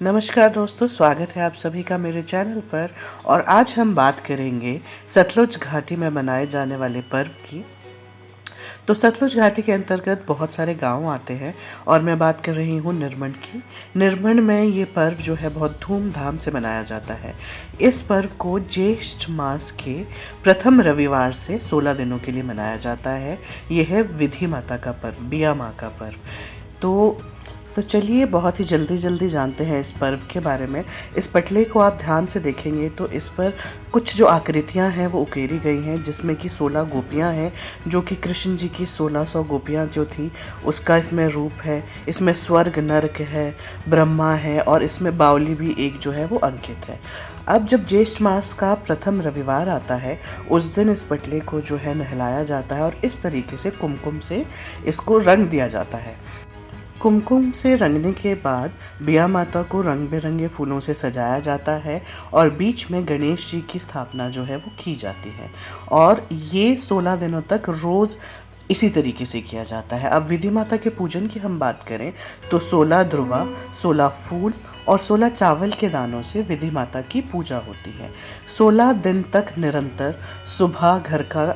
नमस्कार दोस्तों, स्वागत है आप सभी का मेरे चैनल पर। और आज हम बात करेंगे सतलुज घाटी में मनाए जाने वाले पर्व की। तो सतलुज घाटी के अंतर्गत बहुत सारे गांव आते हैं और मैं बात कर रही हूँ निरमंड की। निरमंड में ये पर्व जो है बहुत धूमधाम से मनाया जाता है। इस पर्व को ज्येष्ठ मास के प्रथम रविवार से 16 दिनों के लिए मनाया जाता है। यह है विधि माता का पर्व, बिया माँ का पर्व। तो चलिए बहुत ही जल्दी जानते हैं इस पर्व के बारे में। इस पटले को आप ध्यान से देखेंगे तो इस पर कुछ जो आकृतियां हैं वो उकेरी गई हैं, जिसमें कि 16 गोपियां हैं, जो कि कृष्ण जी की 1600 गोपियां जो थी उसका इसमें रूप है। इसमें स्वर्ग नरक है, ब्रह्मा है और इसमें बावली भी एक जो है वो अंकित है। अब जब ज्येष्ठ मास का प्रथम रविवार आता है उस दिन इस पटले को जो है नहलाया जाता है और इस तरीके से कुमकुम से इसको रंग दिया जाता है। कुमकुम से रंगने के बाद बिया माता को रंग बिरंगे फूलों से सजाया जाता है और बीच में गणेश जी की स्थापना जो है वो की जाती है। और ये 16 दिनों तक रोज़ इसी तरीके से किया जाता है। अब विधि माता के पूजन की हम बात करें तो 16 ध्रुवा, 16 फूल और 16 चावल के दानों से विधि माता की पूजा होती है। 16 दिन तक निरंतर सुबह घर का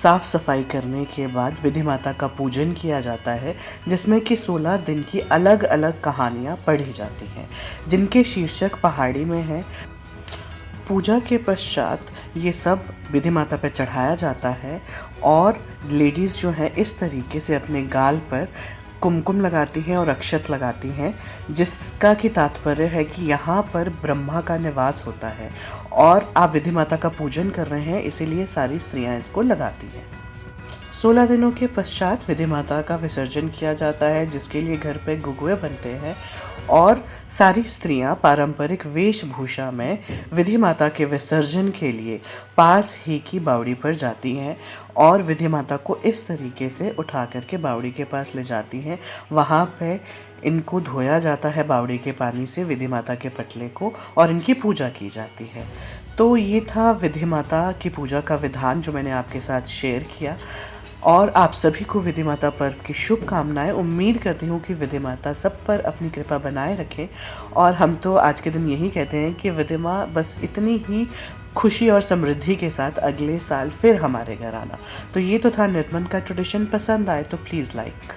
साफ सफाई करने के बाद विधि माता का पूजन किया जाता है, जिसमें कि 16 दिन की अलग अलग कहानियाँ पढ़ी जाती हैं, जिनके शीर्षक पहाड़ी में है। पूजा के पश्चात ये सब विधि माता पर चढ़ाया जाता है और लेडीज़ जो हैं इस तरीके से अपने गाल पर कुमकुम लगाती हैं और अक्षत लगाती हैं, जिसका कि तात्पर्य है कि यहाँ पर ब्रह्मा का निवास होता है और आप विधि माता का पूजन कर रहे हैं, इसीलिए सारी स्त्रियाँ इसको लगाती हैं। 16 दिनों के पश्चात विधि माता का विसर्जन किया जाता है, जिसके लिए घर पे गुगुए बनते हैं और सारी स्त्रियां पारंपरिक वेशभूषा में विधि माता के विसर्जन के लिए पास ही की बावड़ी पर जाती हैं और विधि माता को इस तरीके से उठा करके बावड़ी के पास ले जाती हैं। वहाँ पे इनको धोया जाता है बावड़ी के पानी से, विधि माता के पटले को, और इनकी पूजा की जाती है। तो ये था विधि माता की पूजा का विधान जो मैंने आपके साथ शेयर किया। और आप सभी को विधि माता पर्व की शुभकामनाएं। उम्मीद करती हूँ कि विधि माता सब पर अपनी कृपा बनाए रखें। और हम तो आज के दिन यही कहते हैं कि विधि माँ बस इतनी ही खुशी और समृद्धि के साथ अगले साल फिर हमारे घर आना। तो ये तो था निर्मल का ट्रेडिशन। पसंद आए तो प्लीज़ लाइक।